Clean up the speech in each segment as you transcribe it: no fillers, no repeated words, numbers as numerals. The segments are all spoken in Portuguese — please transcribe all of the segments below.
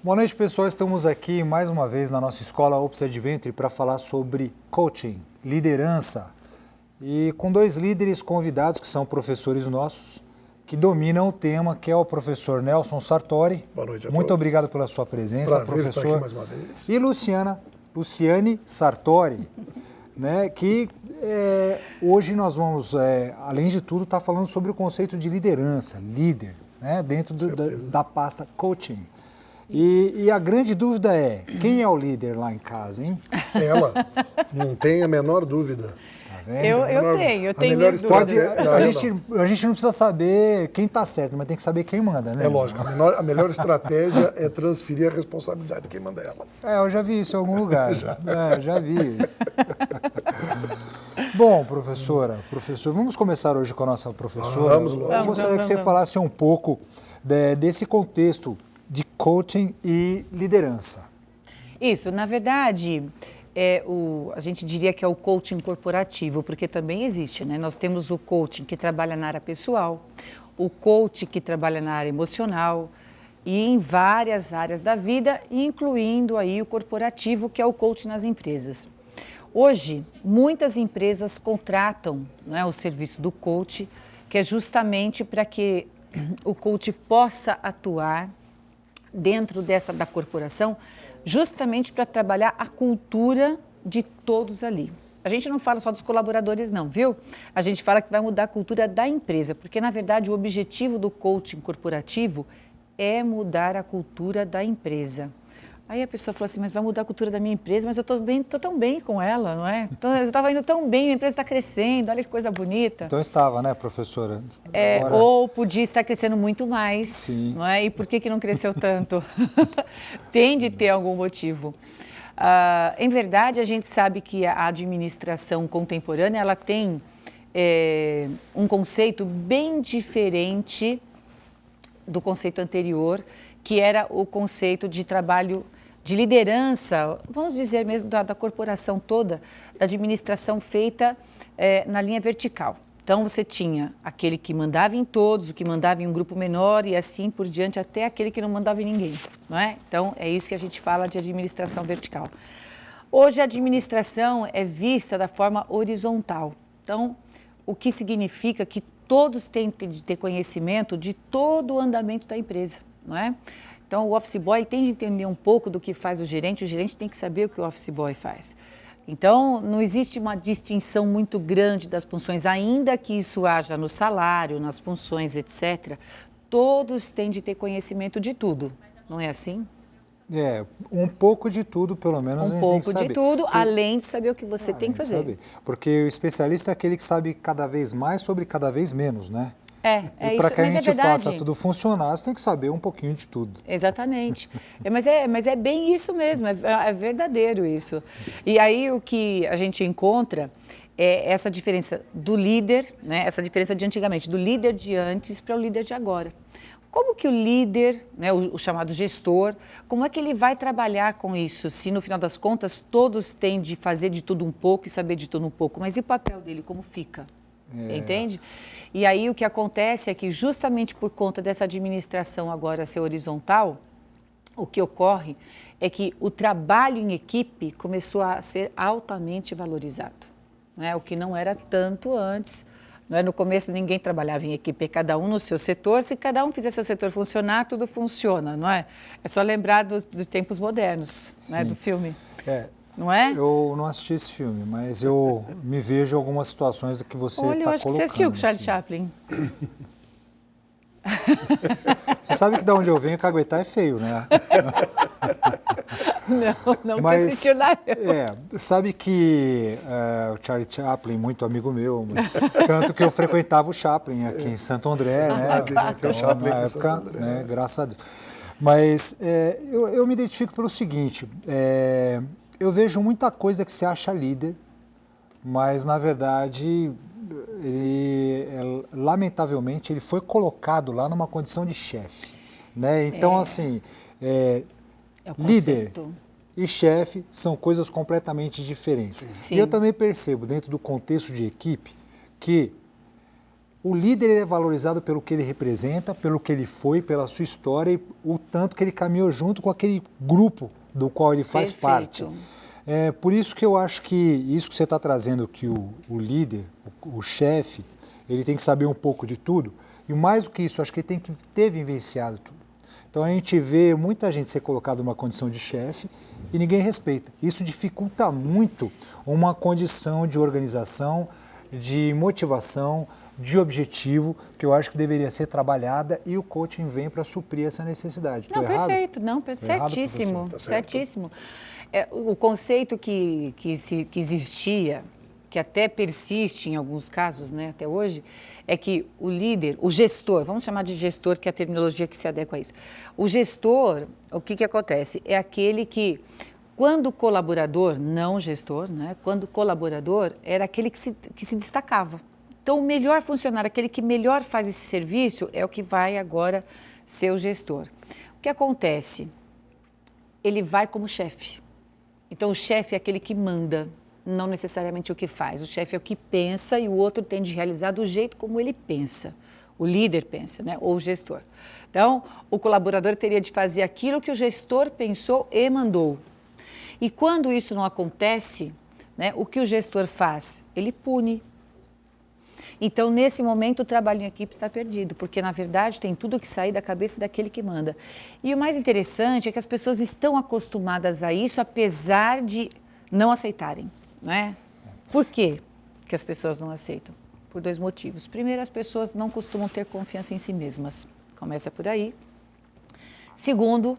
Boa noite, pessoal. Estamos aqui mais uma vez na nossa escola Ops Adventure para falar sobre coaching, liderança. E com dois líderes convidados que são professores nossos, que dominam o tema, que é o professor Nelson Sartori. Boa noite a todos. Muito obrigado pela sua presença, Prazer professor. estar aqui mais uma vez. E Luciane Sartori, né, que hoje nós vamos, além de tudo, estar falando sobre o conceito de liderança, líder, né, dentro da pasta coaching. E a grande dúvida é, quem é o líder lá em casa, hein? Ela, não tem a menor dúvida. Tá vendo? Eu tenho melhor minhas história dúvidas. A gente não precisa saber quem está certo, mas tem que saber quem manda, né? É lógico, a melhor estratégia é transferir a responsabilidade de quem manda ela. Eu já vi isso em algum lugar. Já vi isso. Bom, professor, vamos começar hoje com a nossa professora. Vamos, lógico. Eu gostaria que você falasse um pouco desse contexto de coaching e liderança. Isso, na verdade, a gente diria que é o coaching corporativo, porque também existe, né? Nós temos o coaching que trabalha na área pessoal, o coaching que trabalha na área emocional e em várias áreas da vida, incluindo aí o corporativo, que é o coaching nas empresas. Hoje, muitas empresas contratam, né, o serviço do coach, que é justamente para que o coach possa atuar dentro da corporação, justamente para trabalhar a cultura de todos ali. A gente não fala só dos colaboradores não, viu? A gente fala que vai mudar a cultura da empresa, porque na verdade o objetivo do coaching corporativo é mudar a cultura da empresa. Aí a pessoa falou assim, mas vai mudar a cultura da minha empresa, mas eu estou tão bem com ela, não é? Eu estava indo tão bem, a empresa está crescendo, olha que coisa bonita. Então estava, né, professora? Agora... Ou podia estar crescendo muito mais, sim, não é? E por que não cresceu tanto? Tem de ter algum motivo. Em verdade, a gente sabe que a administração contemporânea, ela tem um conceito bem diferente do conceito anterior, que era o conceito de trabalho de liderança, vamos dizer mesmo da corporação toda, da administração feita na linha vertical. Então você tinha aquele que mandava em todos, o que mandava em um grupo menor e assim por diante até aquele que não mandava em ninguém, não é? Então é isso que a gente fala de administração vertical. Hoje a administração é vista da forma horizontal. Então o que significa que todos têm de ter conhecimento de todo o andamento da empresa, não é? Então, o office boy tem de entender um pouco do que faz o gerente tem que saber o que o office boy faz. Então, não existe uma distinção muito grande das funções, ainda que isso haja no salário, nas funções, etc. Todos têm de ter conhecimento de tudo, não é assim? Um pouco de tudo, pelo menos, um pouco de tudo, além de saber o que você tem que fazer. Saber. Porque o especialista é aquele que sabe cada vez mais sobre cada vez menos, né? E para que a gente faça tudo funcionar, você tem que saber um pouquinho de tudo. Exatamente. Mas é bem isso mesmo, é verdadeiro isso. E aí o que a gente encontra é essa diferença do líder, né? Essa diferença de antigamente, do líder de antes para o líder de agora. Como que o líder, né, o chamado gestor, como é que ele vai trabalhar com isso? Se no final das contas todos têm de fazer de tudo um pouco e saber de tudo um pouco, mas e o papel dele, como fica? Entende? E aí o que acontece é que justamente por conta dessa administração agora ser horizontal, o que ocorre é que o trabalho em equipe começou a ser altamente valorizado, né? O que não era tanto antes. Não é? No começo ninguém trabalhava em equipe, cada um no seu setor. Se cada um fizer seu setor funcionar, tudo funciona, não é? É só lembrar dos tempos modernos, né, do filme. Não é? Eu não assisti esse filme, mas eu me vejo em algumas situações que você está colocando. Olha, eu acho que você assistiu com Charlie Chaplin. Você sabe que de onde eu venho, caguetar é feio, né? Não mas, assistiu nada. Sabe que o Charlie Chaplin, muito amigo meu, tanto que eu frequentava o Chaplin aqui em Santo André, né? Tem o Chaplin na aqui em época, Santo André. né? Graças a Deus. Mas eu me identifico pelo seguinte, eu vejo muita coisa que se acha líder, mas na verdade, lamentavelmente, ele foi colocado lá numa condição de chefe, né? Então, assim, líder e chefe são coisas completamente diferentes. Sim. E eu também percebo, dentro do contexto de equipe, que o líder ele é valorizado pelo que ele representa, pelo que ele foi, pela sua história e o tanto que ele caminhou junto com aquele grupo do qual ele faz parte. Por isso que eu acho que isso que você está trazendo, que o líder, o chefe, ele tem que saber um pouco de tudo, e mais do que isso, acho que ele tem que ter vivenciado tudo. Então a gente vê muita gente ser colocada numa condição de chefe e ninguém respeita. Isso dificulta muito uma condição de organização, de motivação, de objetivo, que eu acho que deveria ser trabalhada e o coaching vem para suprir essa necessidade. Não, errado? perfeito, não, certíssimo, Tá certo. certíssimo. O conceito que existia, que até persiste em alguns casos, né, até hoje, é que o líder, o gestor, vamos chamar de gestor, que é a terminologia que se adequa a isso. O gestor, o que acontece? É aquele que, quando colaborador, não gestor, né, quando colaborador, era aquele que se destacava. Então, o melhor funcionário, aquele que melhor faz esse serviço, é o que vai agora ser o gestor. O que acontece? Ele vai como chefe. Então, o chefe é aquele que manda, não necessariamente o que faz. O chefe é o que pensa e o outro tem de realizar do jeito como ele pensa. O líder pensa, né? Ou o gestor. Então, o colaborador teria de fazer aquilo que o gestor pensou e mandou. E quando isso não acontece, né, o que o gestor faz? Ele pune. Então, nesse momento, o trabalho em equipe está perdido, porque, na verdade, tem tudo que sair da cabeça daquele que manda. E o mais interessante é que as pessoas estão acostumadas a isso, apesar de não aceitarem, não é? Por quê que as pessoas não aceitam? Por 2 motivos. Primeiro, as pessoas não costumam ter confiança em si mesmas. Começa por aí. Segundo,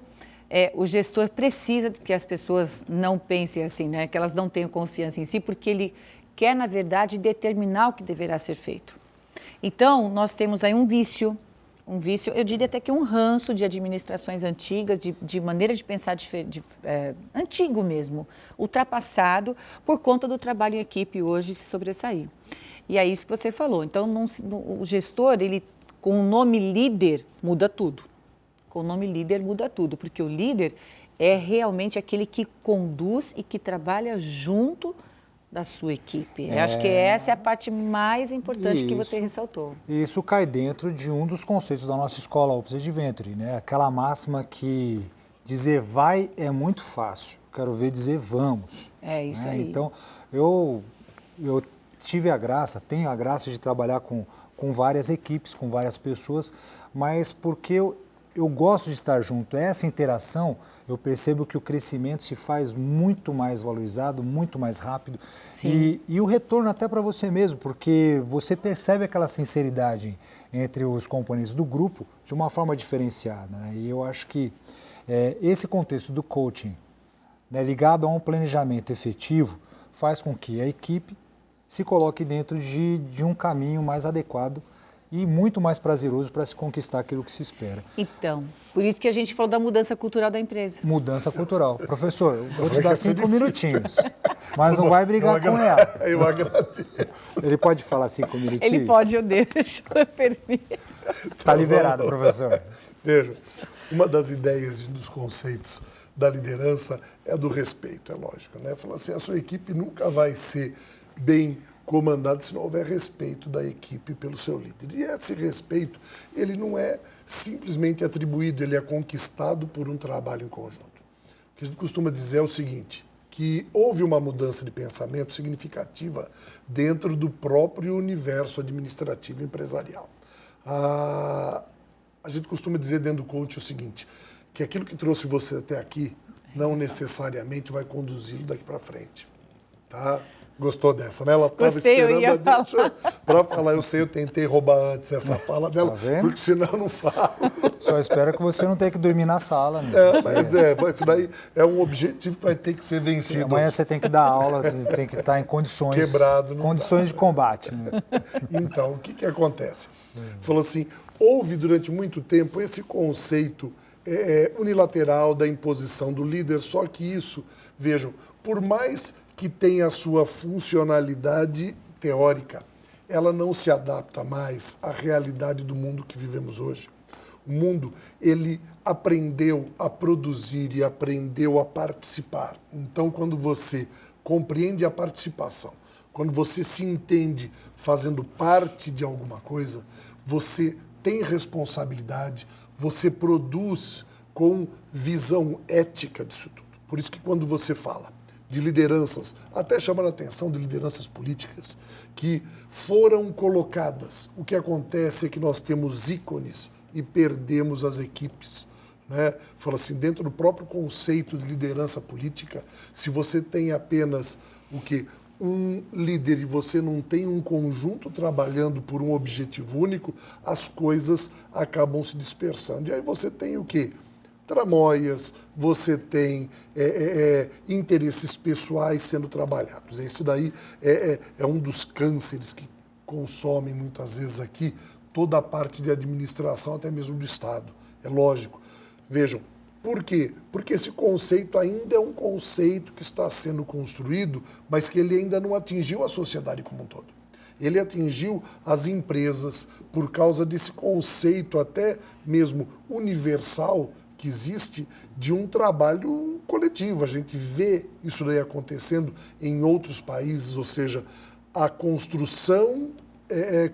o gestor precisa que as pessoas não pensem assim, né? Que elas não tenham confiança em si, porque ele quer, na verdade, determinar o que deverá ser feito. Então, nós temos aí um vício, eu diria até que um ranço de administrações antigas, de maneira de pensar antigo mesmo, ultrapassado, por conta do trabalho em equipe hoje se sobressair. E é isso que você falou. Então, o gestor, ele, com o nome líder, muda tudo. Com o nome líder, muda tudo, porque o líder é realmente aquele que conduz e que trabalha junto da sua equipe. Eu acho que essa é a parte mais importante que você ressaltou. Isso cai dentro de um dos conceitos da nossa escola Opus Adventure, né? Aquela máxima que dizer vai é muito fácil, quero ver dizer vamos. É isso, né? aí. Então, eu tenho a graça de trabalhar com várias equipes, com várias pessoas, mas porque eu gosto de estar junto. Essa interação, eu percebo que o crescimento se faz muito mais valorizado, muito mais rápido. E o retorno até para você mesmo, porque você percebe aquela sinceridade entre os componentes do grupo de uma forma diferenciada. Né? E eu acho que esse contexto do coaching, né, ligado a um planejamento efetivo, faz com que a equipe se coloque dentro de um caminho mais adequado e muito mais prazeroso para se conquistar aquilo que se espera. Então, por isso que a gente falou da mudança cultural da empresa. Mudança cultural. Professor, eu vou te dar 5 minutinhos, mas não vai brigar com ela. Eu agradeço. Ele pode falar 5 minutinhos? Ele pode, eu deixo, eu permito. Está liberado, professor. Veja, uma das ideias e dos conceitos da liderança é do respeito, é lógico, né? Fala assim, a sua equipe nunca vai ser bem comandado se não houver respeito da equipe pelo seu líder. E esse respeito, ele não é simplesmente atribuído, ele é conquistado por um trabalho em conjunto. O que a gente costuma dizer é o seguinte, que houve uma mudança de pensamento significativa dentro do próprio universo administrativo empresarial. A gente costuma dizer dentro do coaching o seguinte, que aquilo que trouxe você até aqui não necessariamente vai conduzi-lo daqui para frente. Tá? Gostou dessa, né? Ela estava esperando a deixa para falar. Eu sei, eu tentei roubar antes essa fala dela, porque senão eu não falo. Só espero que você não tenha que dormir na sala. Né? Mas isso daí é um objetivo que vai ter que ser vencido. Amanhã você tem que dar aula, tem que estar em condições, quebrado, condições de combate. Né? Então, o que acontece? Falou assim, houve durante muito tempo esse conceito unilateral da imposição do líder, só que isso, vejam, por mais que tem a sua funcionalidade teórica, ela não se adapta mais à realidade do mundo que vivemos hoje. O mundo, ele aprendeu a produzir e aprendeu a participar. Então, quando você compreende a participação, quando você se entende fazendo parte de alguma coisa, você tem responsabilidade, você produz com visão ética disso tudo. Por isso que quando você fala de lideranças, até chamando a atenção de lideranças políticas, que foram colocadas, o que acontece é que nós temos ícones e perdemos as equipes. Né? Fala assim, dentro do próprio conceito de liderança política, se você tem apenas o que um líder e você não tem um conjunto trabalhando por um objetivo único, as coisas acabam se dispersando. E aí você tem o quê? Tramóias, você tem interesses pessoais sendo trabalhados. Esse daí é um dos cânceres que consomem muitas vezes aqui toda a parte de administração, até mesmo do Estado. É lógico. Vejam, por quê? Porque esse conceito ainda é um conceito que está sendo construído, mas que ele ainda não atingiu a sociedade como um todo. Ele atingiu as empresas por causa desse conceito até mesmo universal que existe de um trabalho coletivo. A gente vê isso daí acontecendo em outros países, ou seja, a construção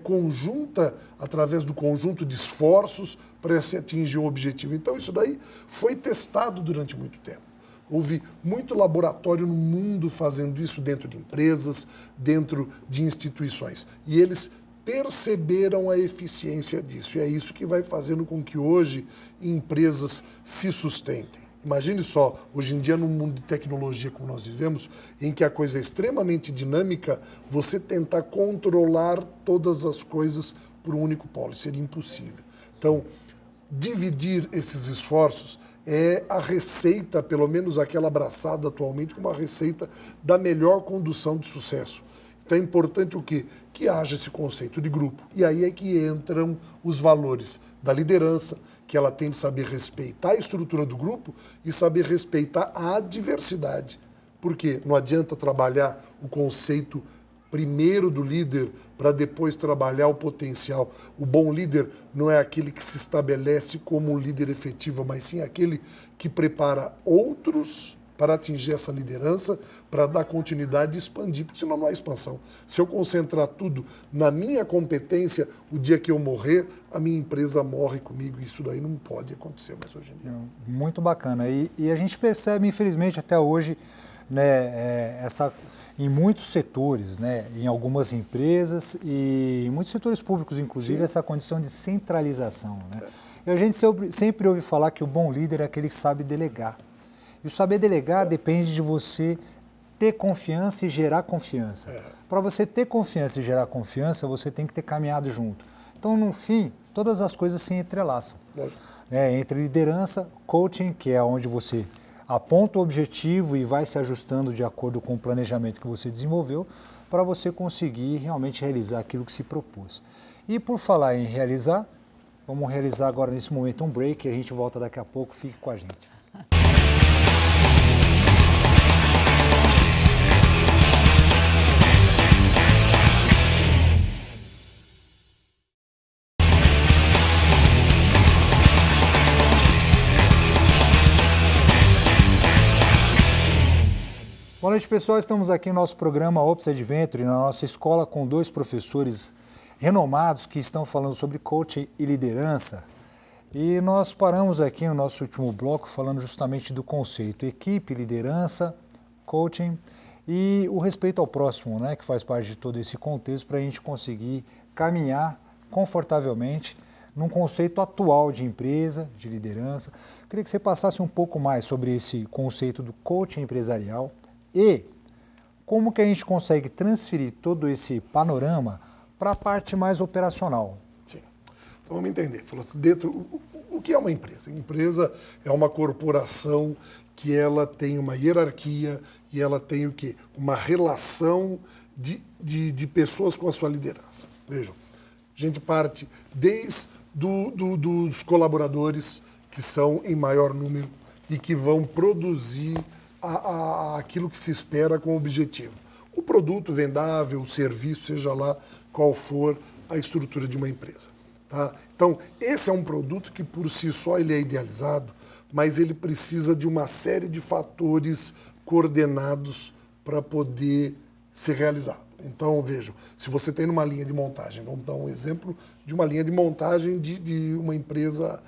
conjunta através do conjunto de esforços para se atingir um objetivo. Então isso daí foi testado durante muito tempo. Houve muito laboratório no mundo fazendo isso dentro de empresas, dentro de instituições. E eles perceberam a eficiência disso. E é isso que vai fazendo com que hoje empresas se sustentem. Imagine só, hoje em dia, num mundo de tecnologia como nós vivemos, em que a coisa é extremamente dinâmica, você tentar controlar todas as coisas por um único polo. Seria impossível. Então, dividir esses esforços é a receita, pelo menos aquela abraçada atualmente, como a receita da melhor condução de sucesso. Então é importante o quê? Que haja esse conceito de grupo. E aí é que entram os valores da liderança, que ela tem de saber respeitar a estrutura do grupo e saber respeitar a diversidade. Por quê? Não adianta trabalhar o conceito primeiro do líder para depois trabalhar o potencial. O bom líder não é aquele que se estabelece como um líder efetivo, mas sim aquele que prepara outros para atingir essa liderança, para dar continuidade e expandir, porque senão não há expansão. Se eu concentrar tudo na minha competência, o dia que eu morrer, a minha empresa morre comigo. Isso daí não pode acontecer mais hoje em dia. Muito bacana. E a gente percebe, infelizmente, até hoje, né, em muitos setores, né, em algumas empresas e em muitos setores públicos, inclusive, essa condição de centralização. Né? E a gente sempre ouve falar que o bom líder é aquele que sabe delegar. E o saber delegar depende de você ter confiança e gerar confiança. Para você ter confiança e gerar confiança, você tem que ter caminhado junto. Então, no fim, todas as coisas se entrelaçam. Entre liderança, coaching, que é onde você aponta o objetivo e vai se ajustando de acordo com o planejamento que você desenvolveu, para você conseguir realmente realizar aquilo que se propôs. E por falar em realizar, vamos realizar agora nesse momento um break e a gente volta daqui a pouco. Fique com a gente. Boa noite, pessoal. Estamos aqui no nosso programa Ops Adventure, na nossa escola com dois professores renomados que estão falando sobre coaching e liderança. E nós paramos aqui no nosso último bloco falando justamente do conceito equipe, liderança, coaching e o respeito ao próximo, né, que faz parte de todo esse contexto para a gente conseguir caminhar confortavelmente num conceito atual de empresa, de liderança. Queria que você passasse um pouco mais sobre esse conceito do coaching empresarial e como que a gente consegue transferir todo esse panorama para a parte mais operacional. Sim. Então vamos entender. O que é uma empresa? A empresa é uma corporação que ela tem uma hierarquia e ela tem o quê? Uma relação de pessoas com a sua liderança. Vejam, a gente parte desde dos colaboradores, que são em maior número e que vão produzir aquilo que se espera com o objetivo. O produto vendável, o serviço, seja lá qual for a estrutura de uma empresa. Tá? Então, esse é um produto que por si só ele é idealizado, mas ele precisa de uma série de fatores coordenados para poder ser realizado. Então, vejam, se você tem numa linha de montagem, vamos dar um exemplo de uma linha de montagem de uma empresa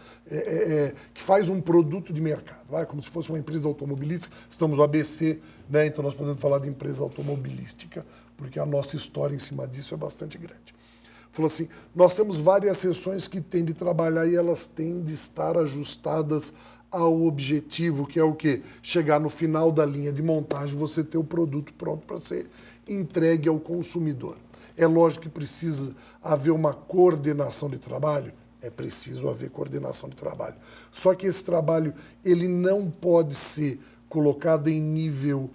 que faz um produto de mercado, como se fosse uma empresa automobilística, estamos no ABC, né? Então nós podemos falar de empresa automobilística, porque a nossa história em cima disso é bastante grande. Falou assim, nós temos várias seções que têm de trabalhar e elas têm de estar ajustadas ao objetivo, que é o quê? Chegar no final da linha de montagem, você ter o produto pronto para ser entregue ao consumidor. É lógico que precisa haver uma coordenação de trabalho? É preciso haver coordenação de trabalho. Só que esse trabalho, ele não pode ser colocado em nível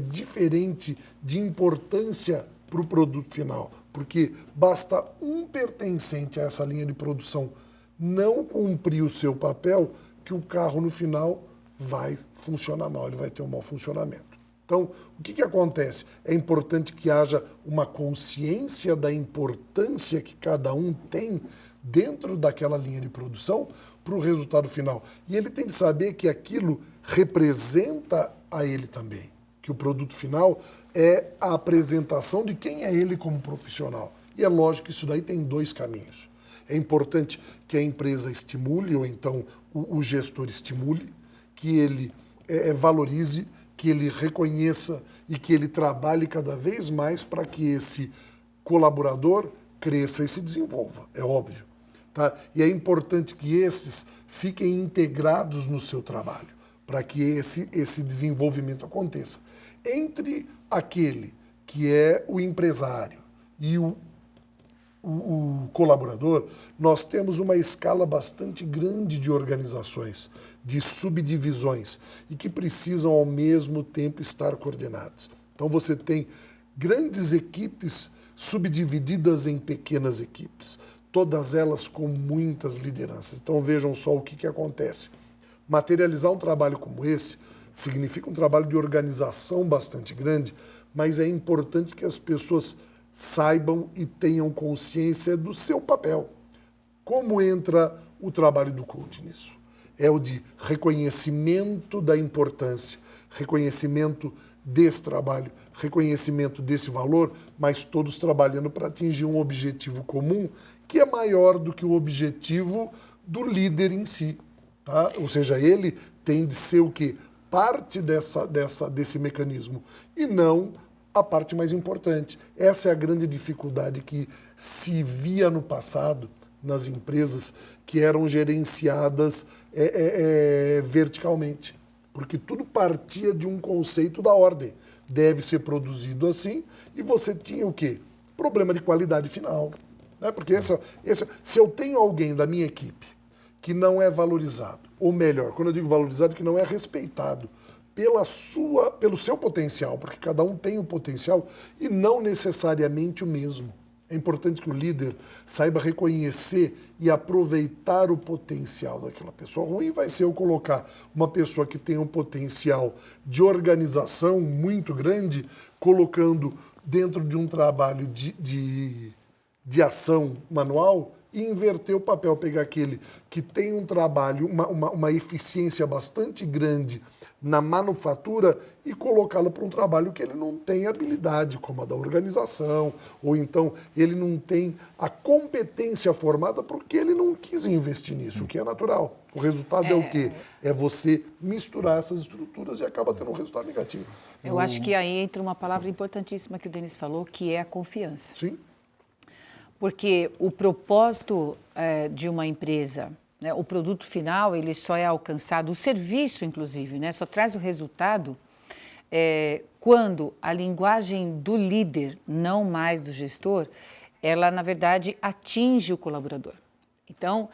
diferente de importância para o produto final, porque basta um pertencente a essa linha de produção não cumprir o seu papel, que o carro no final vai funcionar mal, ele vai ter um mau funcionamento. Então, o que acontece? É importante que haja uma consciência da importância que cada um tem dentro daquela linha de produção para o resultado final. E ele tem de saber que aquilo representa a ele também, que o produto final é a apresentação de quem é ele como profissional. E é lógico que isso daí tem dois caminhos. É importante que a empresa estimule, ou então o gestor estimule, que ele valorize, que ele reconheça e que ele trabalhe cada vez mais para que esse colaborador cresça e se desenvolva, é óbvio. Tá? E é importante que esses fiquem integrados no seu trabalho, para que esse desenvolvimento aconteça. Entre aquele que é o empresário e o colaborador, nós temos uma escala bastante grande de organizações, de subdivisões, e que precisam ao mesmo tempo estar coordenadas. Então você tem grandes equipes subdivididas em pequenas equipes, todas elas com muitas lideranças. Então vejam só o que acontece. Materializar um trabalho como esse significa um trabalho de organização bastante grande, mas é importante que as pessoas saibam e tenham consciência do seu papel. Como entra o trabalho do coach nisso? É o de reconhecimento da importância, reconhecimento desse trabalho, reconhecimento desse valor, mas todos trabalhando para atingir um objetivo comum que é maior do que o objetivo do líder em si. Tá? Ou seja, ele tem de ser o quê? Parte desse mecanismo e não a parte mais importante. Essa é a grande dificuldade que se via no passado nas empresas que eram gerenciadas verticalmente, porque tudo partia de um conceito da ordem. Deve ser produzido assim e você tinha o quê? Problema de qualidade final. Né? Porque se eu tenho alguém da minha equipe que não é valorizado, ou melhor, quando eu digo valorizado, que não é respeitado, pelo seu potencial, porque cada um tem um potencial e não necessariamente o mesmo. É importante que o líder saiba reconhecer e aproveitar o potencial daquela pessoa. Ruim vai ser eu colocar uma pessoa que tem um potencial de organização muito grande, colocando dentro de um trabalho de ação manual, e inverter o papel, pegar aquele que tem um trabalho, uma eficiência bastante grande na manufatura e colocá-lo para um trabalho que ele não tem habilidade, como a da organização, ou então ele não tem a competência formada porque ele não quis investir nisso, o que é natural. O resultado é o quê? É você misturar essas estruturas e acaba tendo um resultado negativo. Eu acho que aí entra uma palavra importantíssima que o Denis falou, que é a confiança. Sim. Porque o propósito de uma empresa, né, o produto final, ele só é alcançado, o serviço, inclusive, né, só traz o resultado quando a linguagem do líder, não mais do gestor, ela, na verdade, atinge o colaborador. Então,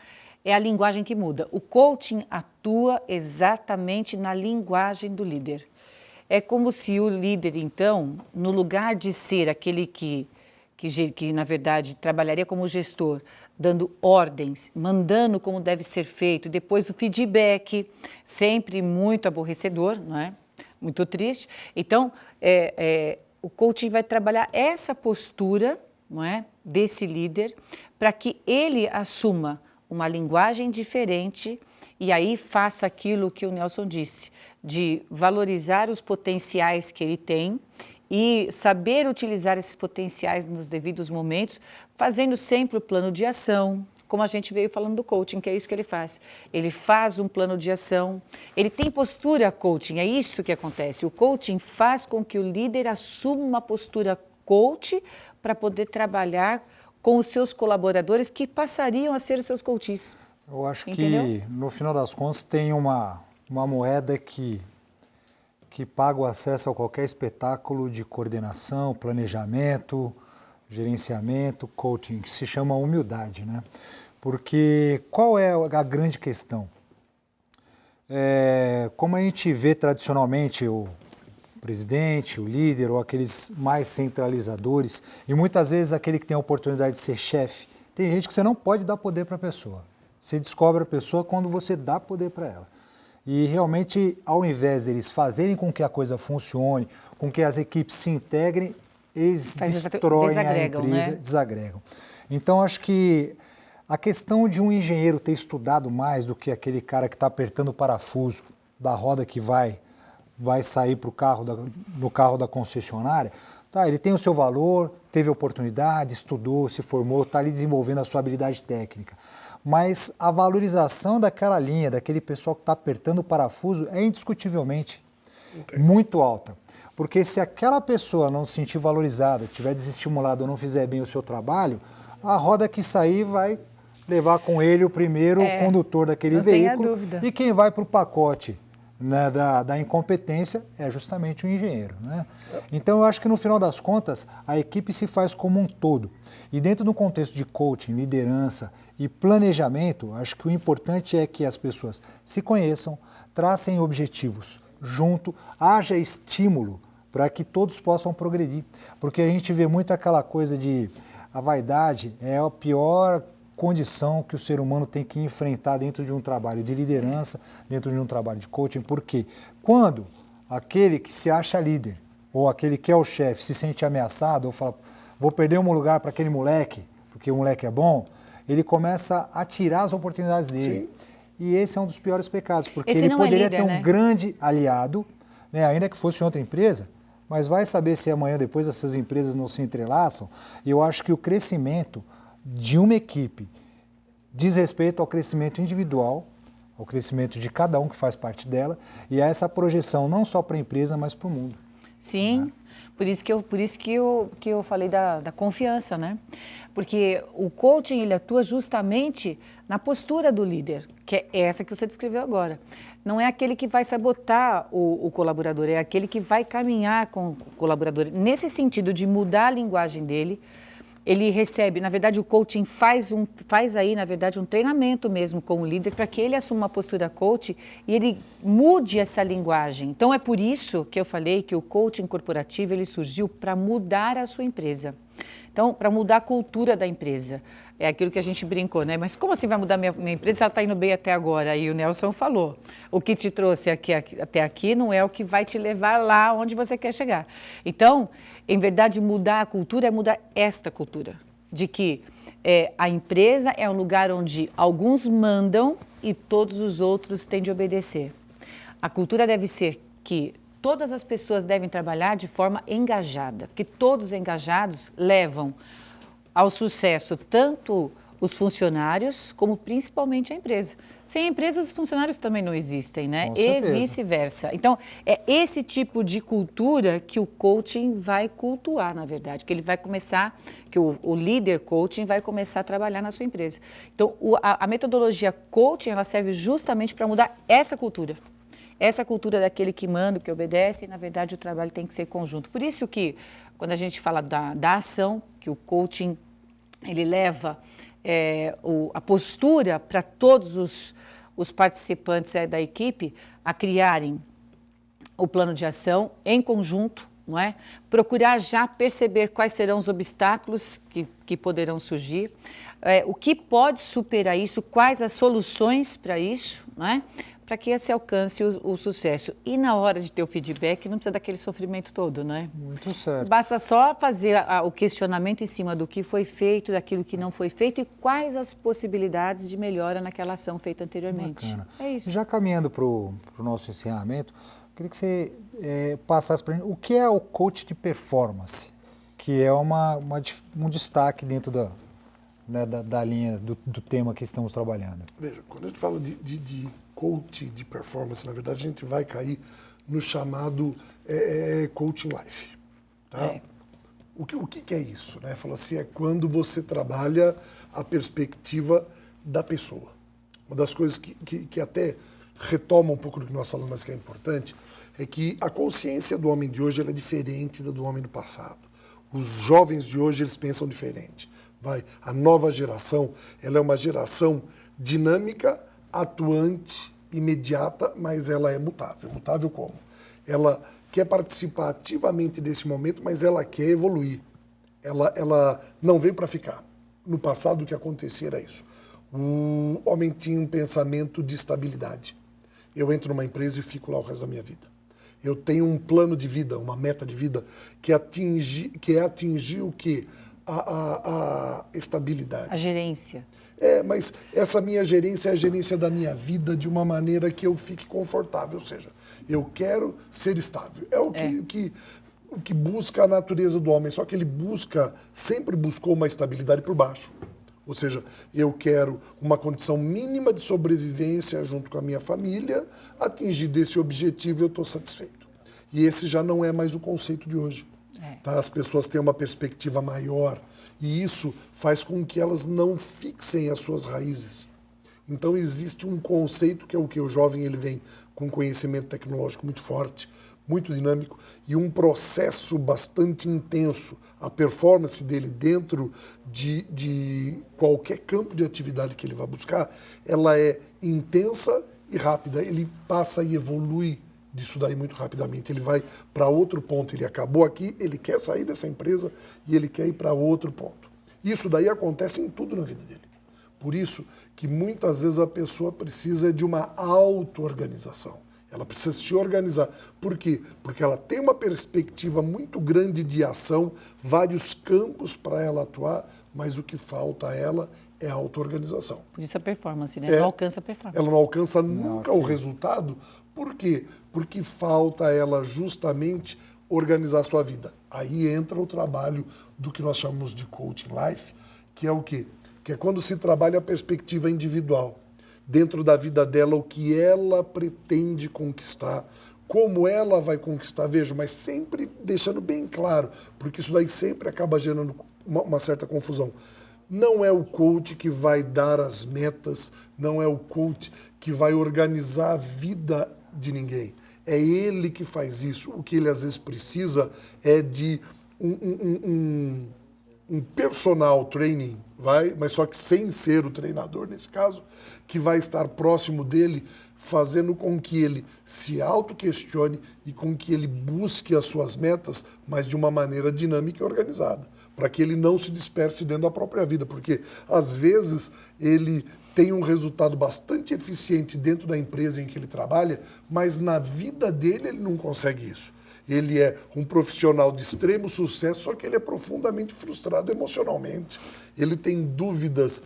é a linguagem que muda. O coaching atua exatamente na linguagem do líder. É como se o líder, então, no lugar de ser aquele que na verdade, trabalharia como gestor, dando ordens, mandando como deve ser feito, depois o feedback, sempre muito aborrecedor, não é? Muito triste. Então, o coaching vai trabalhar essa postura, não é, desse líder, para que ele assuma uma linguagem diferente e aí faça aquilo que o Nelson disse, de valorizar os potenciais que ele tem e saber utilizar esses potenciais nos devidos momentos, fazendo sempre o plano de ação, como a gente veio falando do coaching, que é isso que ele faz. Ele faz um plano de ação, ele tem postura coaching, é isso que acontece. O coaching faz com que o líder assuma uma postura coach para poder trabalhar com os seus colaboradores que passariam a ser os seus coaches. Eu acho Entendeu? que, no final das contas, tem uma moeda que paga o acesso a qualquer espetáculo de coordenação, planejamento, gerenciamento, coaching, que se chama humildade, né? Porque qual é a grande questão? Como a gente vê tradicionalmente o presidente, o líder ou aqueles mais centralizadores, e muitas vezes aquele que tem a oportunidade de ser chefe, tem gente que você não pode dar poder para a pessoa. Você descobre a pessoa quando você dá poder para ela. E realmente, ao invés deles fazerem com que a coisa funcione, com que as equipes se integrem, eles destroem a empresa, né? Desagregam. Então, acho que a questão de um engenheiro ter estudado mais do que aquele cara que está apertando o parafuso da roda que vai sair no carro da concessionária, tá, ele tem o seu valor, teve oportunidade, estudou, se formou, está ali desenvolvendo a sua habilidade técnica. Mas a valorização daquela linha, daquele pessoal que está apertando o parafuso, é indiscutivelmente muito alta. Porque se aquela pessoa não se sentir valorizada, estiver desestimulada ou não fizer bem o seu trabalho, a roda que sair vai levar com ele o primeiro condutor daquele veículo. E quem vai para o pacote, né, da incompetência é justamente o engenheiro, né? Então eu acho que no final das contas a equipe se faz como um todo. E dentro do contexto de coaching, liderança e planejamento, acho que o importante é que as pessoas se conheçam, tracem objetivos junto, haja estímulo para que todos possam progredir. Porque a gente vê muito aquela coisa de a vaidade é a pior condição que o ser humano tem que enfrentar dentro de um trabalho de liderança, dentro de um trabalho de coaching, porque quando aquele que se acha líder ou aquele que é o chefe se sente ameaçado ou fala, vou perder um lugar para aquele moleque, porque o moleque é bom, ele começa a tirar as oportunidades dele. Sim. E esse é um dos piores pecados, porque ele poderia ter um grande aliado, né, ainda que fosse outra empresa, mas vai saber se amanhã depois essas empresas não se entrelaçam. E eu acho que o crescimento de uma equipe diz respeito ao crescimento individual, ao crescimento de cada um que faz parte dela e a essa projeção não só para a empresa, mas para o mundo. Sim, né? Por isso que eu falei da confiança, né? Porque o coaching, ele atua justamente na postura do líder, que é essa que você descreveu agora. Não é aquele que vai sabotar o colaborador, é aquele que vai caminhar com o colaborador. Nesse sentido de mudar a linguagem dele, ele recebe, na verdade, o coaching faz aí, na verdade, um treinamento mesmo com o líder para que ele assuma uma postura coach e ele mude essa linguagem. Então, é por isso que eu falei que o coaching corporativo, ele surgiu para mudar a sua empresa. Então, para mudar a cultura da empresa. É aquilo que a gente brincou, né? Mas como assim vai mudar minha empresa se ela está indo bem até agora? Aí o Nelson falou, o que te trouxe até aqui não é o que vai te levar lá onde você quer chegar. Então, em verdade, mudar a cultura é mudar esta cultura, de que a empresa é um lugar onde alguns mandam e todos os outros têm de obedecer. A cultura deve ser que todas as pessoas devem trabalhar de forma engajada, porque todos engajados levam ao sucesso tanto os funcionários como principalmente a empresa. Sem a empresa, os funcionários também não existem, né? E vice-versa. Então, é esse tipo de cultura que o coaching vai cultuar, na verdade, que ele vai começar, que o líder coaching vai começar a trabalhar na sua empresa. Então, a metodologia coaching, ela serve justamente para mudar essa cultura. Essa cultura daquele que manda, que obedece, e, na verdade, o trabalho tem que ser conjunto. Por isso que, quando a gente fala da ação, que o coaching, ele leva a postura para todos os participantes da equipe a criarem o plano de ação em conjunto, não é? Procurar já perceber quais serão os obstáculos que poderão surgir, o que pode superar isso, quais as soluções para isso, não é? Para que se alcance o sucesso. E na hora de ter o feedback, não precisa daquele sofrimento todo, não é? Muito certo. Basta só fazer o questionamento em cima do que foi feito, daquilo que não foi feito e quais as possibilidades de melhora naquela ação feita anteriormente. Bacana. É isso. Já caminhando para o nosso encerramento, queria que você passasse para mim o que é o coach de performance, que é um destaque dentro da linha do tema que estamos trabalhando. Veja, quando a gente fala de coach de performance, na verdade a gente vai cair no chamado coaching life. Tá? O que é isso? Né? Fala assim, é quando você trabalha a perspectiva da pessoa. Uma das coisas que até retoma um pouco do que nós falamos, mas que é importante, é que a consciência do homem de hoje ela é diferente da do homem do passado. Os jovens de hoje, eles pensam diferente. A nova geração, ela é uma geração dinâmica, atuante, imediata, mas ela é mutável. Mutável como? Ela quer participar ativamente desse momento, mas ela quer evoluir. Ela não veio para ficar. No passado, o que acontecia era isso. O homem tinha um pensamento de estabilidade. Eu entro numa empresa e fico lá o resto da minha vida. Eu tenho um plano de vida, uma meta de vida, que é atingir o quê? A estabilidade. A gerência. Mas essa minha gerência é a gerência da minha vida de uma maneira que eu fique confortável. Ou seja, eu quero ser estável. É o que busca a natureza do homem, só que ele sempre buscou uma estabilidade por baixo. Ou seja, eu quero uma condição mínima de sobrevivência junto com a minha família, atingir desse objetivo eu estou satisfeito. E esse já não é mais o conceito de hoje. Tá? As pessoas têm uma perspectiva maior e isso faz com que elas não fixem as suas raízes. Então existe um conceito que é o que o jovem ele vem com conhecimento tecnológico muito forte, muito dinâmico e um processo bastante intenso. A performance dele dentro de qualquer campo de atividade que ele vai buscar, ela é intensa e rápida. Ele passa e evolui disso daí muito rapidamente. Ele vai para outro ponto. Ele acabou aqui, ele quer sair dessa empresa e ele quer ir para outro ponto. Isso daí acontece em tudo na vida dele. Por isso que muitas vezes a pessoa precisa de uma auto-organização. Ela precisa se organizar. Por quê? Porque ela tem uma perspectiva muito grande de ação, vários campos para ela atuar, mas o que falta a ela é a auto-organização. Por isso a performance, né? Não alcança a performance. Ela não alcança nunca o resultado. Por quê? Porque falta a ela justamente organizar a sua vida. Aí entra o trabalho do que nós chamamos de coaching life, que é o quê? Que é quando se trabalha a perspectiva individual. Dentro da vida dela, o que ela pretende conquistar, como ela vai conquistar, veja, mas sempre deixando bem claro, porque isso daí sempre acaba gerando uma certa confusão. Não é o coach que vai dar as metas, não é o coach que vai organizar a vida de ninguém. É ele que faz isso. O que ele às vezes precisa é de um personal training, mas só que sem ser o treinador nesse caso, que vai estar próximo dele, fazendo com que ele se auto-questione e com que ele busque as suas metas, mas de uma maneira dinâmica e organizada, para que ele não se disperse dentro da própria vida, porque às vezes ele tem um resultado bastante eficiente dentro da empresa em que ele trabalha, mas na vida dele ele não consegue isso. Ele é um profissional de extremo sucesso, só que ele é profundamente frustrado emocionalmente. Ele tem dúvidas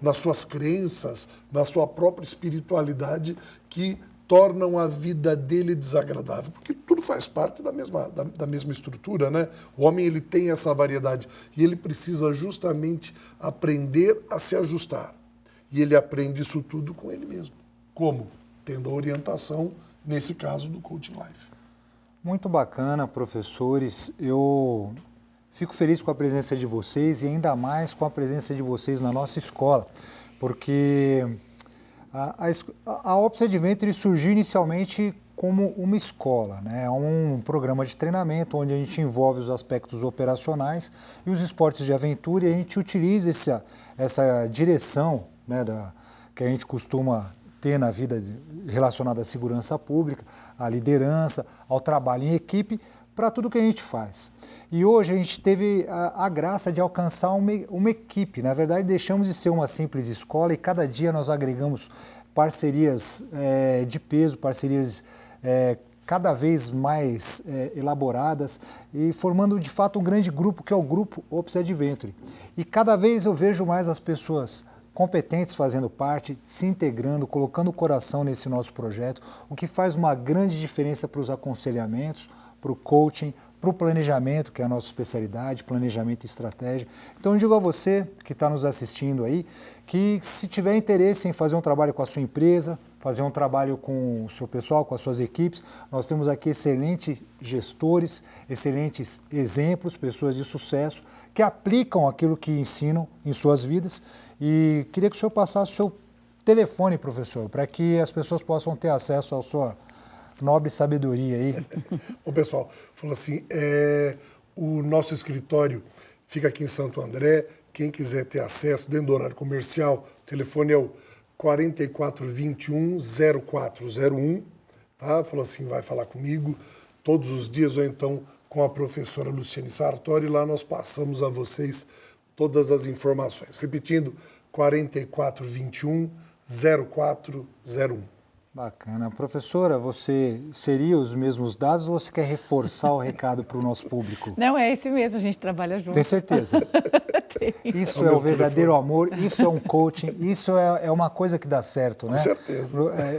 nas suas crenças, na sua própria espiritualidade, que tornam a vida dele desagradável. Porque tudo faz parte da mesma estrutura, né? O homem ele tem essa variedade e ele precisa justamente aprender a se ajustar. E ele aprende isso tudo com ele mesmo. Como? Tendo a orientação, nesse caso, do Coaching Life. Muito bacana, professores. Eu fico feliz com a presença de vocês e ainda mais com a presença de vocês na nossa escola, porque a Opus Adventure surgiu inicialmente como uma escola, né? É um programa de treinamento onde a gente envolve os aspectos operacionais e os esportes de aventura e a gente utiliza essa direção, né, que a gente costuma ter na vida relacionada à segurança pública, à liderança, ao trabalho em equipe, para tudo que a gente faz. E hoje a gente teve a graça de alcançar uma equipe. Na verdade, deixamos de ser uma simples escola e cada dia nós agregamos parcerias de peso, parcerias cada vez mais elaboradas e formando de fato um grande grupo, que é o grupo Opus Adventure. E cada vez eu vejo mais as pessoas competentes fazendo parte, se integrando, colocando o coração nesse nosso projeto, o que faz uma grande diferença para os aconselhamentos, para o coaching, para o planejamento, que é a nossa especialidade, planejamento e estratégia. Então, eu digo a você que está nos assistindo aí, que se tiver interesse em fazer um trabalho com a sua empresa, fazer um trabalho com o seu pessoal, com as suas equipes, nós temos aqui excelentes gestores, excelentes exemplos, pessoas de sucesso, que aplicam aquilo que ensinam em suas vidas. E queria que o senhor passasse o seu telefone, professor, para que as pessoas possam ter acesso à sua nobre sabedoria aí. O pessoal falou assim, o nosso escritório fica aqui em Santo André. Quem quiser ter acesso dentro do horário comercial, o telefone é o 4421-0401, tá? Falou assim, vai falar comigo todos os dias ou então com a professora Luciane Sartori. Lá nós passamos a vocês todas as informações. Repetindo, 4421-0401. Bacana. Professora, você seria os mesmos dados ou você quer reforçar o recado para o nosso público? Não, é esse mesmo, a gente trabalha junto. Tem certeza? Isso é o verdadeiro amor, isso é um coaching, isso é uma coisa que dá certo, né? Com certeza.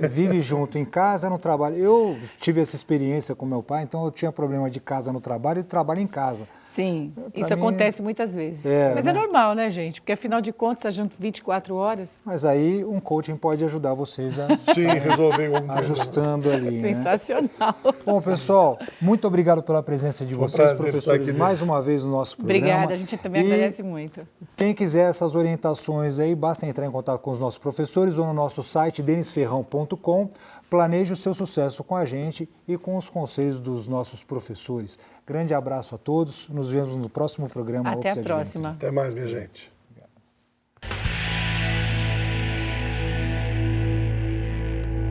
Vive junto em casa, no trabalho. Eu tive essa experiência com meu pai, então eu tinha problema de casa no trabalho e trabalho em casa. Sim, isso mim, acontece muitas vezes. Mas né? é normal, né, gente? Porque afinal de contas, está junto 24 horas. Mas aí um coaching pode ajudar vocês a Sim, resolver algum problema. ajustando ali, né? Sensacional. Bom, pessoal, muito obrigado pela presença de Foi um vocês, prazer estar professores, aqui mais dentro. uma vez no nosso programa. Obrigada, a gente também agradece muito. Quem quiser essas orientações aí, basta entrar em contato com os nossos professores ou no nosso site denisferrão.com. Planeje o seu sucesso com a gente e com os conselhos dos nossos professores. Grande abraço a todos, nos vemos no próximo programa. Até a Ops Adventure. próxima. Até mais, minha gente.